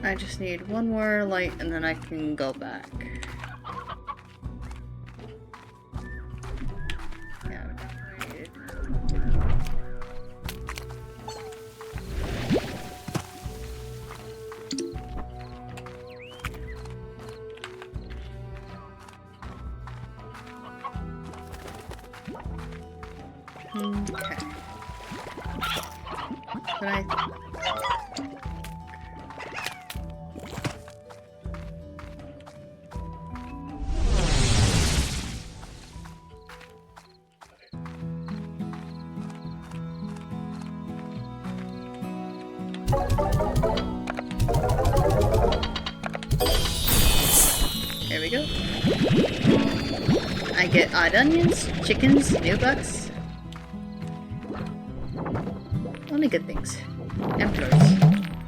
Speaker 1: I just need one more light and then I can go back. Yeah, okay. But there we go. I get odd onions, chickens, new bucks. Only good things. Emperors.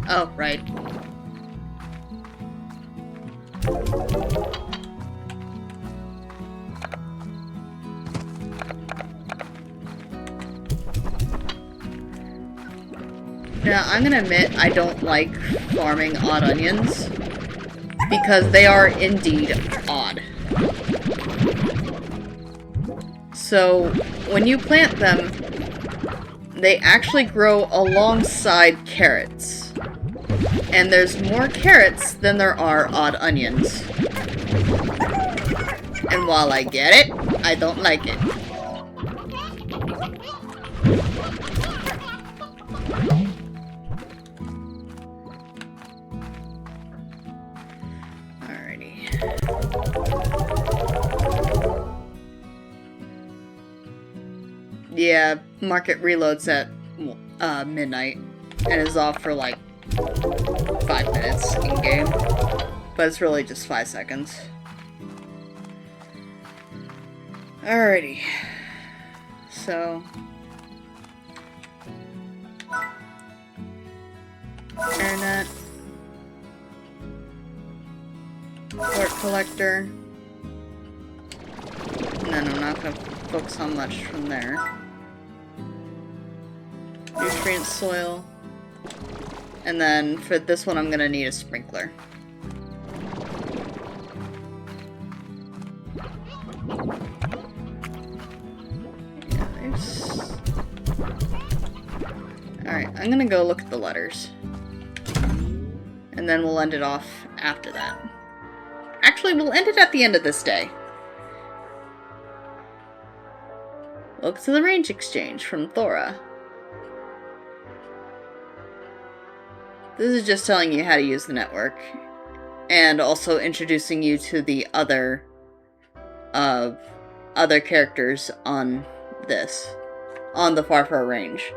Speaker 1: Oh, right. Now, I'm gonna admit I don't like farming odd onions because they are indeed odd. So, when you plant them, they actually grow alongside carrots. And there's more carrots than there are odd onions. And while I get it, I don't like it. Yeah, market reloads at midnight and is off for like 5 minutes in game, but it's really just 5 seconds. Alrighty, so internet, port collector, and then I'm not gonna focus on much from there. Nutrient soil. And then for this one I'm gonna need a sprinkler. Alright, I'm gonna go look at the letters. And then we'll end it off after that. Actually, we'll end it at the end of this day. Look to the range exchange from Thora. This is just telling you how to use the network. And also introducing you to the other characters on the Far range.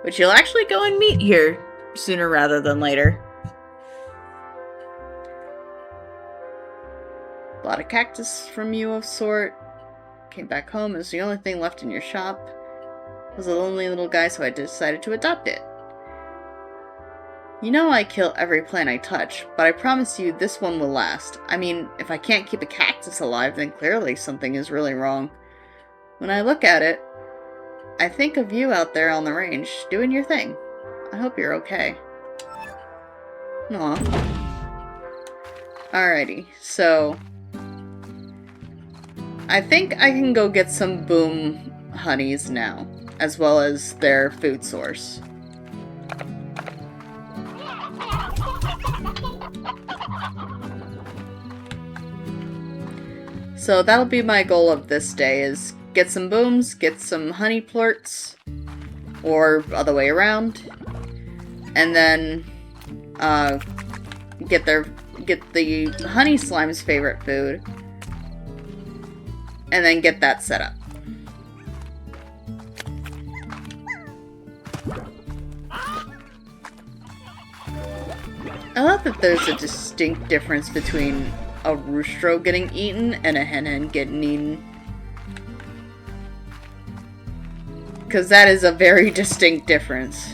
Speaker 1: Which you'll actually go and meet here sooner rather than later. A lot of cactus from you of sort. Came back home, it was the only thing left in your shop. I was a lonely little guy, so I decided to adopt it. You know I kill every plant I touch, but I promise you this one will last. I mean, if I can't keep a cactus alive, then clearly something is really wrong. When I look at it, I think of you out there on the range, doing your thing. I hope you're okay. Aw. Alrighty, so... I think I can go get some boom honeys now, as well as their food source. So that'll be my goal of this day, is get some booms, get some honey plorts, or other way around, and then get the honey slime's favorite food, and then get that set up. I love that there's a distinct difference between a roostro getting eaten and a hen getting eaten. Because that is a very distinct difference.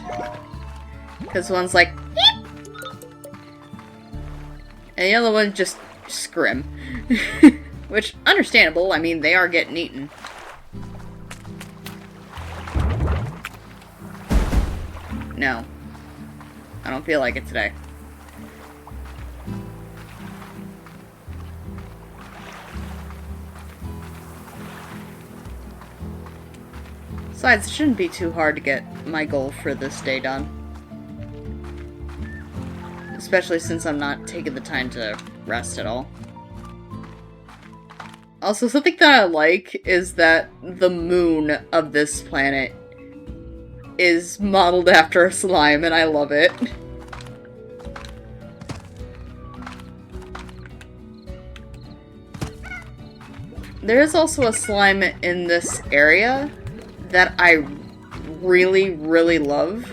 Speaker 1: Because one's like, beep! And the other one just scrim. Which, understandable, I mean, they are getting eaten. No. I don't feel like it today. Besides, it shouldn't be too hard to get my goal for this day done. Especially since I'm not taking the time to rest at all. Also, something that I like is that the moon of this planet is modeled after a slime, and I love it. There is also a slime in this area that I really, really love.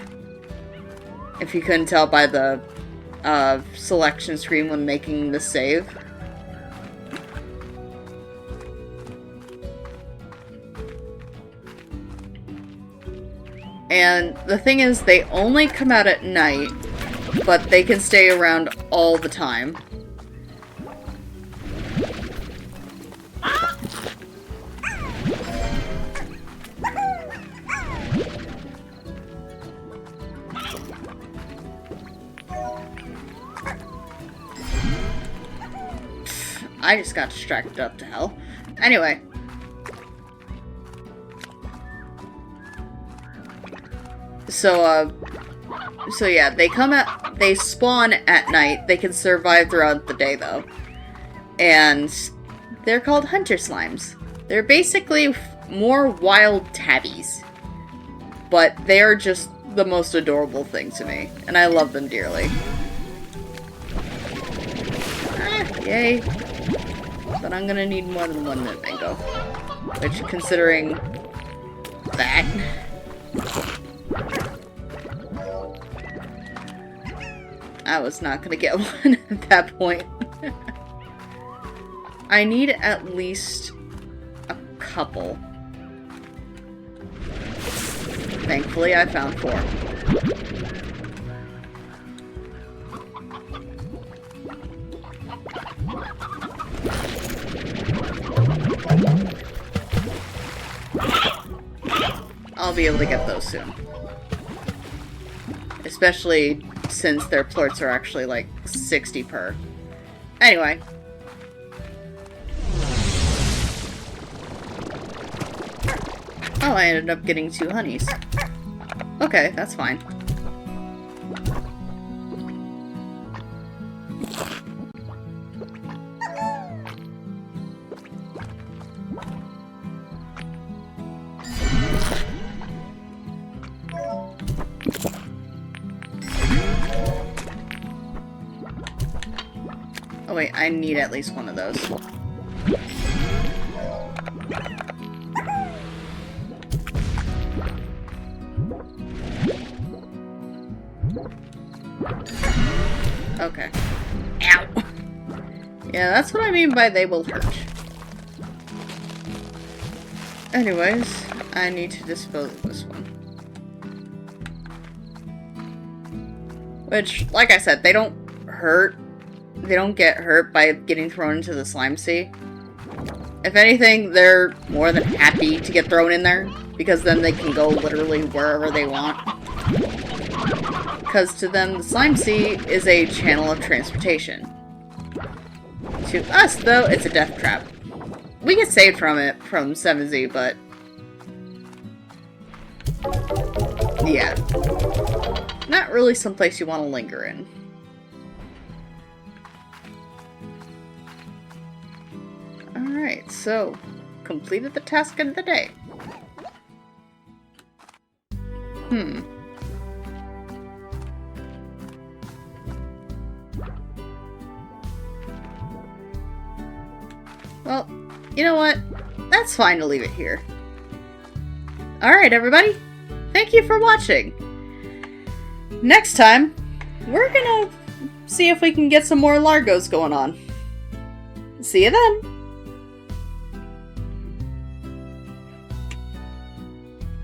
Speaker 1: If you couldn't tell by the selection screen when making the save. And the thing is, they only come out at night, but they can stay around all the time. I just got distracted up to hell. Anyway. So yeah, they spawn at night. They can survive throughout the day, though. And they're called hunter slimes. They're basically more wild tabbies. But they are just the most adorable thing to me. And I love them dearly. Yay. But I'm gonna need more than one mango. Which, considering that... I was not gonna get one at that point. I need at least a couple. Thankfully, I found 4. I'll be able to get those soon. Especially since their plorts are actually like 60 per. Anyway. Oh, I ended up getting 2 honeys. Okay, that's fine. Oh wait, I need at least one of those. Okay. Ow! Yeah, that's what I mean by they will hurt. Anyways, I need to dispose of this one. Which, like I said, they don't hurt. They don't get hurt by getting thrown into the slime sea. If anything, they're more than happy to get thrown in there, because then they can go literally wherever they want. Because to them, the slime sea is a channel of transportation. To us, though, it's a death trap. We get saved from it from 7Z, but... yeah. Not really someplace you want to linger in. Alright, so... completed the task of the day. Well, you know what? That's fine to leave it here. Alright, everybody. Thank you for watching. Next time, we're gonna see if we can get some more Largos going on. See you then!